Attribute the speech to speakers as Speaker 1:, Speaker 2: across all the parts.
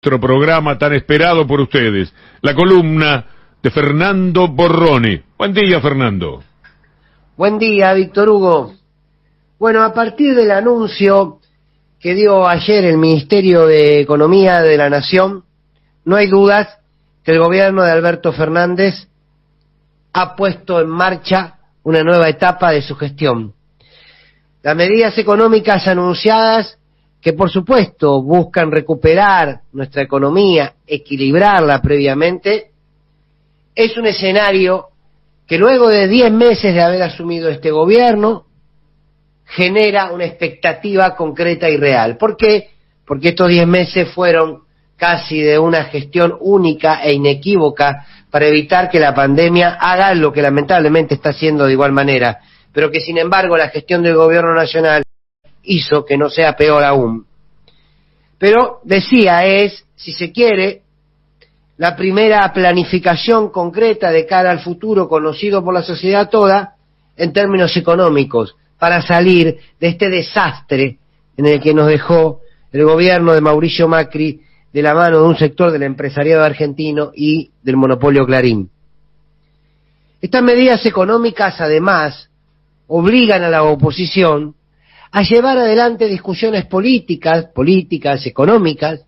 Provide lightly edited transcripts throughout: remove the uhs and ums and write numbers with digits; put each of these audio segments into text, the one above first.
Speaker 1: Nuestro programa tan esperado por ustedes, la columna de Fernando Borroni. Buen día, Fernando.
Speaker 2: Buen día, Víctor Hugo. Bueno, a partir del anuncio que dio ayer el Ministerio de Economía de la Nación, no hay dudas que el gobierno de Alberto Fernández ha puesto en marcha una nueva etapa de su gestión. Las medidas económicas anunciadas, que por supuesto buscan recuperar nuestra economía, equilibrarla previamente, es un escenario que luego de 10 meses de haber asumido este gobierno, genera una expectativa concreta y real. ¿Por qué? Porque estos 10 meses fueron casi de una gestión única e inequívoca para evitar que la pandemia haga lo que lamentablemente está haciendo de igual manera, pero que sin embargo la gestión del gobierno nacional hizo que no sea peor aún. Pero, decía, es, si se quiere, la primera planificación concreta de cara al futuro conocido por la sociedad toda en términos económicos, para salir de este desastre en el que nos dejó el gobierno de Mauricio Macri de la mano de un sector del empresariado argentino y del monopolio Clarín. Estas medidas económicas, además, obligan a la oposición a llevar adelante discusiones políticas, económicas,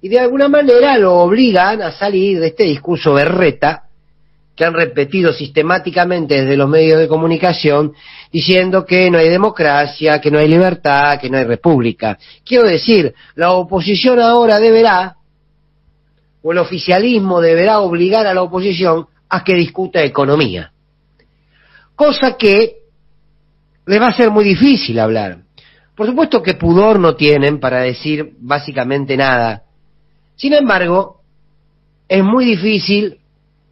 Speaker 2: y de alguna manera lo obligan a salir de este discurso berreta que han repetido sistemáticamente desde los medios de comunicación, diciendo que no hay democracia, que no hay libertad, que no hay república. Quiero decir, la oposición ahora deberá, o el oficialismo deberá obligar a la oposición a que discuta economía. Cosa que les va a ser muy difícil hablar. Por supuesto que pudor no tienen para decir básicamente nada. Sin embargo, es muy difícil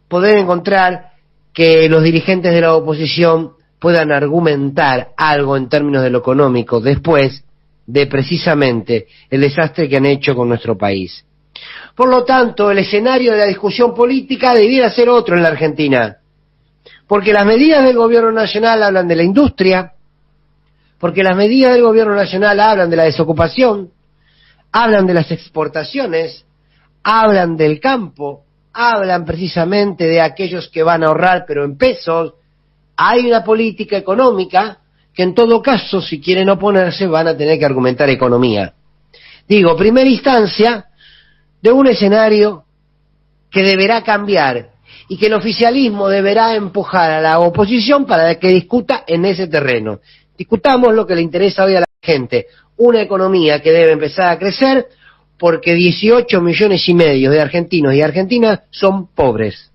Speaker 2: poder encontrar que los dirigentes de la oposición puedan argumentar algo en términos de lo económico después de precisamente el desastre que han hecho con nuestro país. Por lo tanto, el escenario de la discusión política debiera ser otro en la Argentina, porque las medidas del gobierno nacional hablan de la industria, porque las medidas del gobierno nacional hablan de la desocupación, hablan de las exportaciones, hablan del campo, hablan precisamente de aquellos que van a ahorrar pero en pesos. Hay una política económica que en todo caso, si quieren oponerse, van a tener que argumentar economía. Digo, primera instancia de un escenario que deberá cambiar y que el oficialismo deberá empujar a la oposición para que discuta en ese terreno. Discutamos lo que le interesa hoy a la gente, una economía que debe empezar a crecer porque 18 millones y medio de argentinos y argentinas son pobres.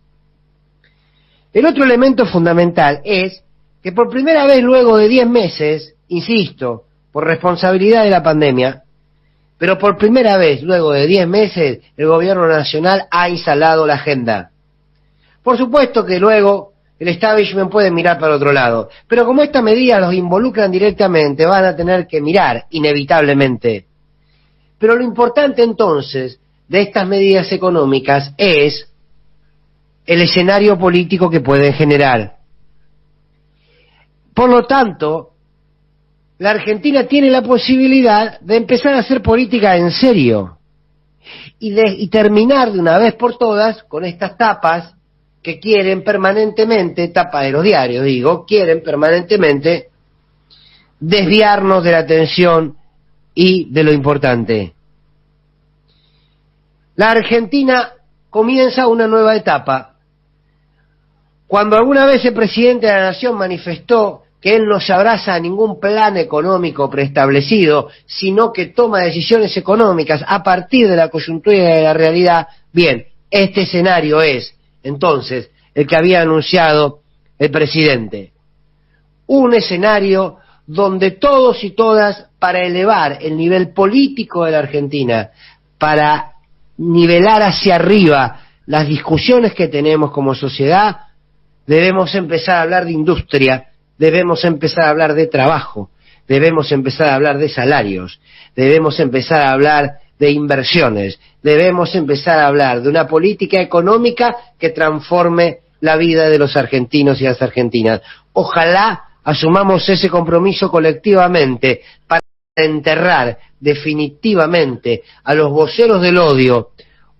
Speaker 2: El otro elemento fundamental es que por primera vez luego de 10 meses, insisto, por responsabilidad de la pandemia, pero por primera vez luego de 10 meses el gobierno nacional ha instalado la agenda. Por supuesto que luego el establishment puede mirar para otro lado, pero como estas medidas los involucran directamente, van a tener que mirar, inevitablemente. Pero lo importante entonces de estas medidas económicas es el escenario político que pueden generar. Por lo tanto, la Argentina tiene la posibilidad de empezar a hacer política en serio y terminar de una vez por todas con estas tapas que quieren permanentemente, tapa de los diarios digo, quieren permanentemente desviarnos de la atención y de lo importante. La Argentina comienza una nueva etapa. Cuando alguna vez el presidente de la Nación manifestó que él no se abraza a ningún plan económico preestablecido, sino que toma decisiones económicas a partir de la coyuntura y de la realidad, bien, este escenario es entonces el que había anunciado el presidente. Un escenario donde todos y todas, para elevar el nivel político de la Argentina, para nivelar hacia arriba las discusiones que tenemos como sociedad, debemos empezar a hablar de industria, debemos empezar a hablar de trabajo, debemos empezar a hablar de salarios, debemos empezar a hablar de inversiones, debemos empezar a hablar de una política económica que transforme la vida de los argentinos y las argentinas. Ojalá asumamos ese compromiso colectivamente para enterrar definitivamente a los voceros del odio,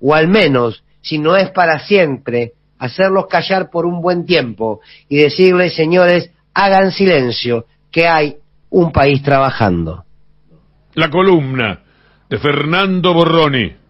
Speaker 2: o al menos, si no es para siempre, hacerlos callar por un buen tiempo y decirles, señores, hagan silencio, que hay un país trabajando.
Speaker 1: La columna de Fernando Borroni.